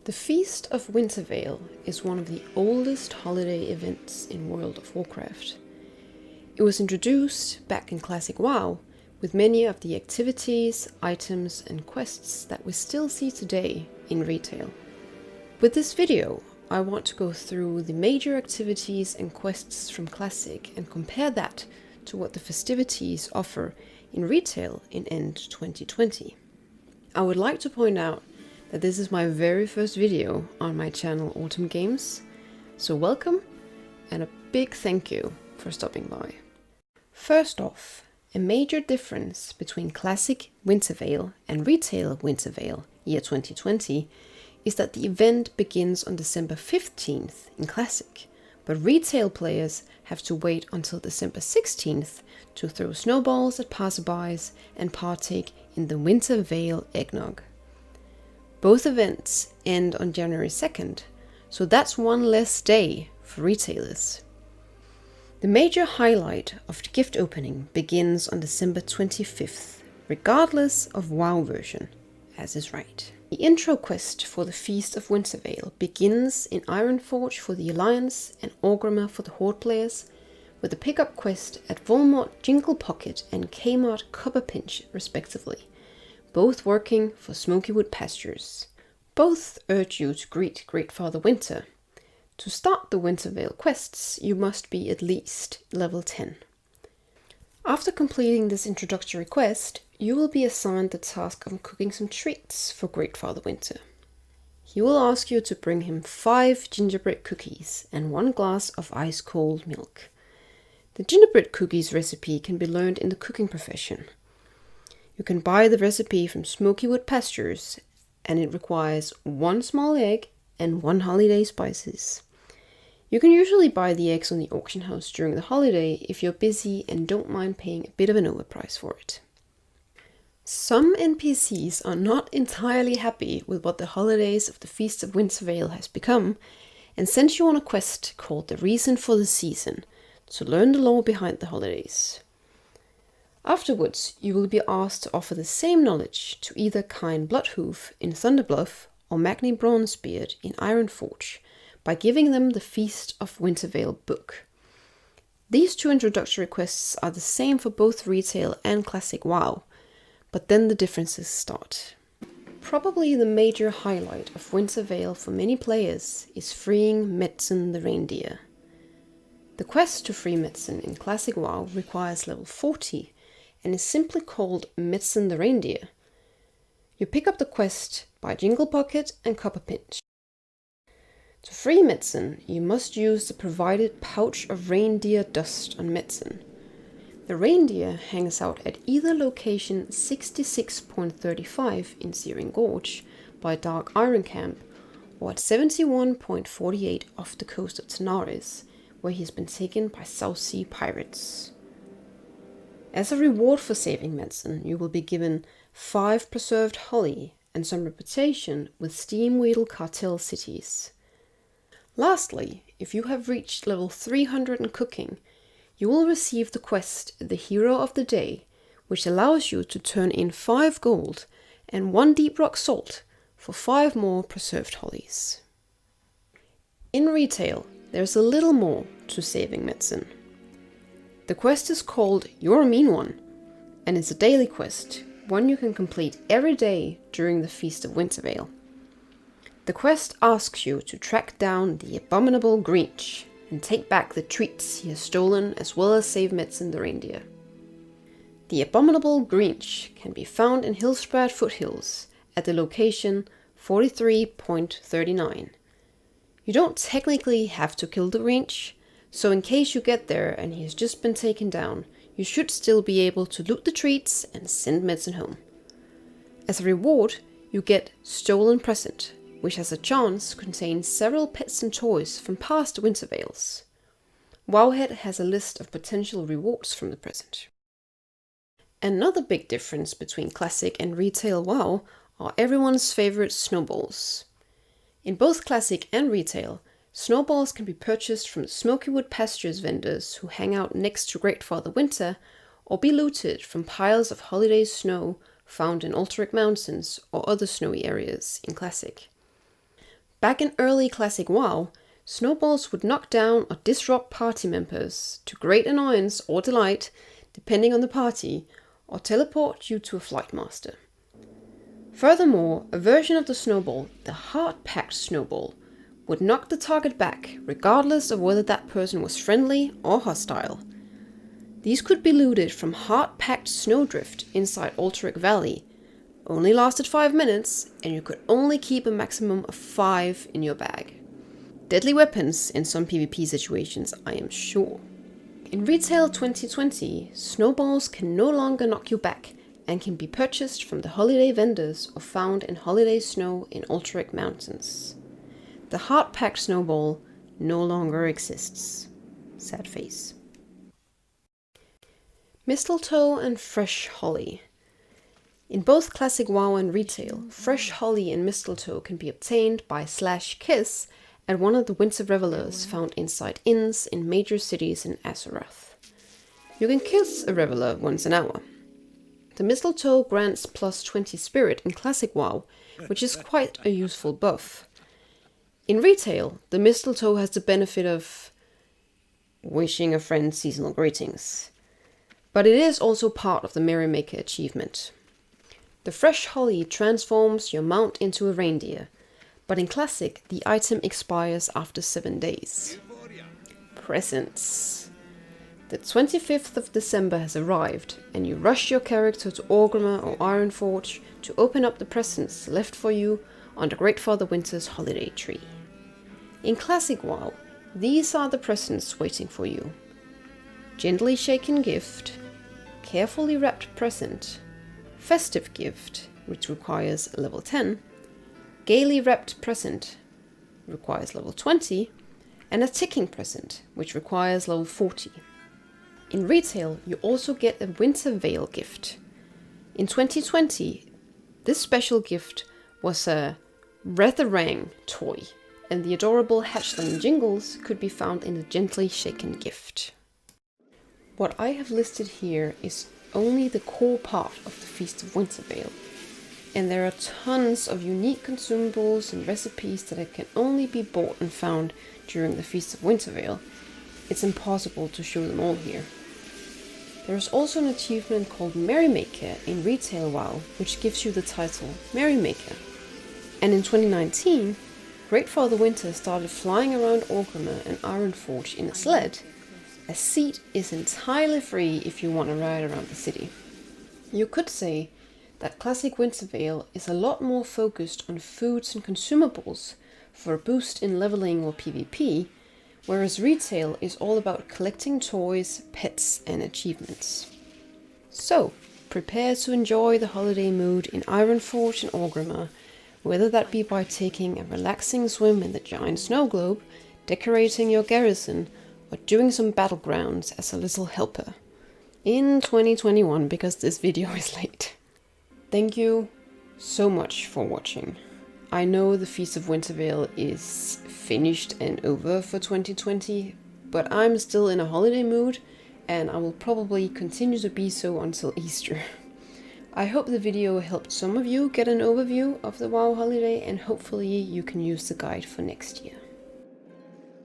The Feast of Wintervale is one of the oldest holiday events in World of Warcraft. It was introduced back in Classic WoW, with many of the activities, items and quests that we still see today in retail. With this video, I want to go through the major activities and quests from Classic and compare that to what the festivities offer in retail in end 2020. I would like to point out that this is my very first video on my channel AutumnGames, so welcome and a big thank you for stopping by. First off, a major difference between Classic Wintervale and Retail Wintervale year 2020 is that the event begins on December 15th in Classic, but retail players have to wait until December 16th to throw snowballs at passerbys and partake in the Wintervale eggnog. Both events end on January 2nd, so that's one less day for retailers. The major highlight of the gift opening begins on December 25th, regardless of WoW version, as is right. The intro quest for the Feast of Wintervale begins in Ironforge for the Alliance and Orgrimmar for the Horde players, with a pickup quest at Volmort Jingle Pocket and Kmart Copper Pinch respectively, both working for Smokywood Pastures. Both urge you to greet Great Father Winter. To start the Wintervale quests, you must be at least level 10. After completing this introductory quest, you will be assigned the task of cooking some treats for Great Father Winter. He will ask you to bring him 5 gingerbread cookies and 1 glass of ice-cold milk. The gingerbread cookies recipe can be learned in the cooking profession. You can buy the recipe from Smokywood Pastures, and it requires 1 small egg and 1 holiday spices. You can usually buy the eggs on the auction house during the holiday if you're busy and don't mind paying a bit of an overprice for it. Some NPCs are not entirely happy with what the holidays of the Feast of Wintervale has become, and send you on a quest called The Reason for the Season to learn the lore behind the holidays. Afterwards, you will be asked to offer the same knowledge to either Kine Bloodhoof in Thunderbluff or Magni Bronzebeard in Ironforge by giving them the Feast of Wintervale book. These 2 introductory quests are the same for both Retail and Classic WoW, but then the differences start. Probably the major highlight of Wintervale for many players is freeing Metzen the Reindeer. The quest to free Metzen in Classic WoW requires level 40 and is simply called Metzen the Reindeer. You pick up the quest by Jingle Pocket and Copper Pinch. To free Metzen, you must use the provided pouch of reindeer dust on Metzen. The reindeer hangs out at either location 66.35 in Searing Gorge by Dark Iron Camp or at 71.48 off the coast of Tanaris, where he has been taken by South Sea pirates. As a reward for saving Metzen, you will be given 5 preserved holly and some reputation with Steamweedle Cartel cities. Lastly, if you have reached level 300 in cooking, you will receive the quest The Hero of the Day, which allows you to turn in 5 gold and 1 deep rock salt for 5 more preserved hollies. In retail, there's a little more to saving Metzen. The quest is called You're a Mean One, and it's a daily quest, one you can complete every day during the Feast of Wintervale. The quest asks you to track down the abominable Grinch and take back the treats he has stolen, as well as save Metzen the Reindeer. The abominable Grinch can be found in Hillspread Foothills at the location 43.39. You don't technically have to kill the Grinch, so in case you get there and he has just been taken down, you should still be able to loot the treats and send Metzen home. As a reward, you get Stolen Present, which has a chance contains several pets and toys from past Wintervales. Wowhead has a list of potential rewards from the present. Another big difference between Classic and Retail WoW are everyone's favorite Snowballs. In both Classic and Retail, Snowballs can be purchased from the Smokywood Pastures vendors who hang out next to Great Father Winter, or be looted from piles of holiday snow found in Alterac Mountains or other snowy areas in Classic. Back in early classic WoW, Snowballs would knock down or disrupt party members to great annoyance or delight, depending on the party, or teleport you to a flight master. Furthermore, a version of the snowball, the hard-packed snowball, would knock the target back, regardless of whether that person was friendly or hostile. These could be looted from hard-packed snowdrift inside Alterac Valley, only lasted 5 minutes, and you could only keep a maximum of 5 in your bag. Deadly weapons in some PvP situations, I am sure. In Retail 2020, snowballs can no longer knock you back and can be purchased from the holiday vendors or found in holiday snow in Alterac Mountains. The hard-packed snowball no longer exists. Sad face. Mistletoe and fresh holly. In both Classic WoW and Retail, fresh holly and mistletoe can be obtained by /kiss at one of the Winter Revelers found inside inns in major cities in Azeroth. You can kiss a reveler once an hour. The mistletoe grants plus 20 spirit in Classic WoW, which is quite a useful buff. In Retail, the mistletoe has the benefit of wishing a friend seasonal greetings, but it is also part of the Merrymaker achievement. The fresh holly transforms your mount into a reindeer, but in Classic, the item expires after 7 days. Presents. The 25th of December has arrived, and you rush your character to Orgrimmar or Ironforge to open up the presents left for you on the Great Father Winter's holiday tree. In Classic WoW, these are the presents waiting for you. Gently shaken gift, carefully wrapped present, festive gift, which requires level 10, gaily wrapped present, requires level 20, and a ticking present, which requires level 40. In Retail, you also get a Winter Veil gift. In 2020, this special gift was a Retherang toy, and the adorable hatchling Jingles could be found in the Gently Shaken gift. What I have listed here is only the core part of the Feast of Winterveil, and there are tons of unique consumables and recipes that can only be bought and found during the Feast of Winterveil. It's impossible to show them all here. There is also an achievement called Merrymaker in Retail WoW, which gives you the title Merrymaker. And in 2019, Great Father Winter started flying around Orgrimmar and Ironforge in a sled. A seat is entirely free if you want to ride around the city. You could say that Classic Winterveil is a lot more focused on foods and consumables for a boost in leveling or PvP, whereas Retail is all about collecting toys, pets, and achievements. So, prepare to enjoy the holiday mood in Ironforge and Orgrimmar, whether that be by taking a relaxing swim in the giant snow globe, decorating your garrison, or doing some battlegrounds as a little helper. In 2021, because this video is late. Thank you so much for watching. I know the Feast of Winterveil is finished and over for 2020, but I'm still in a holiday mood, and I will probably continue to be so until Easter. I hope the video helped some of you get an overview of the WoW holiday, and hopefully you can use the guide for next year.